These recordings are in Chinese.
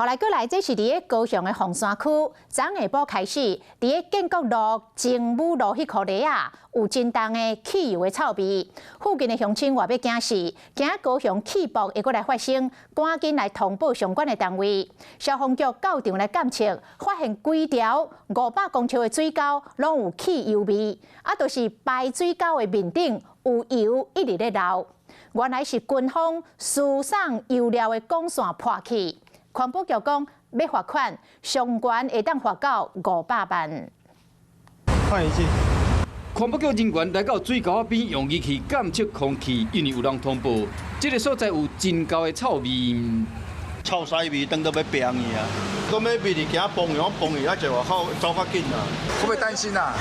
后来过来，这是伫咧高雄的凤山区，昨下晡开始，伫咧建国路、精武路迄块地啊，有真重的汽油的臭味。附近的乡亲话要惊死，惊高雄气爆会过来发生，赶紧来通报相关的单位。消防局到场来监测，发现规条500公尺的水沟拢有汽油味，啊，就是排水沟的面顶有油一直咧流。原来是军方输送油料的管线破去。环保局讲要罚款，上悬会当罚到500万。看一下。环保局人员来到水沟边，用仪器监测空气，因为有人通报，这个所在有真高的臭味。臭屎味，等到要病去啊！讲要味你惊崩去，崩去，啊就外口走较紧啊。会不会担心啊？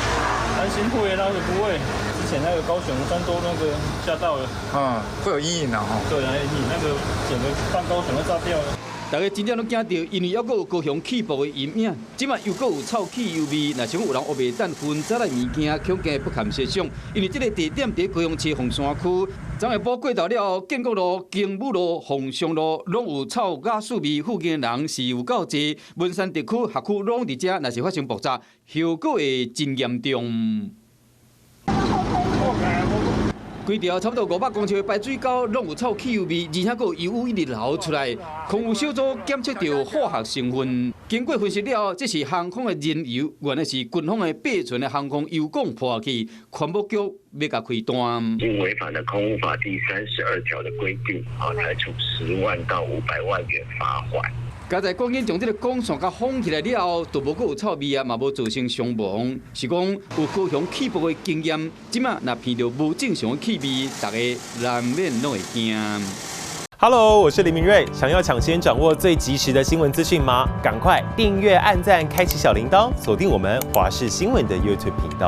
担心会，那个不会。之前那个高雄3多那个吓到了。会有阴影啊！对，你那个整个半高雄都炸掉了。大家真正拢惊到，因为还阁有高雄气爆的阴影，即卖又阁有臭汽油味。若像有人黑白等分早来物件，恐惊不堪设想。因为这个地点伫高雄市凤山区，昨下晡过道了建国路、经武路、凤翔路，拢有臭甲素味。附近的人是有够济，文山地区、辖区拢伫遮，若是发生爆炸，后果会真严重。规条差不多500公尺的排水沟拢有臭汽油味，而且还有油污一直流出来。空污小组检测到化学成分，经过分析了，这是航空的燃油，原来是军方的备存的航空油管破去。环保局要甲开单。因违反了空污法第32条的规定，裁处10万到500万元罚款。加在赶紧将这个管线甲封起来了后，都无阁有臭味啊，嘛无造成伤亡。是讲有高雄起爆的经验，即马若闻到无正常的气味，大家难免拢会惊。Hello， 我是林明瑞。想要抢先掌握最及时的新闻资讯吗？赶快订阅、按赞、开启小铃铛，锁定我们华视新闻的 YouTube 频道。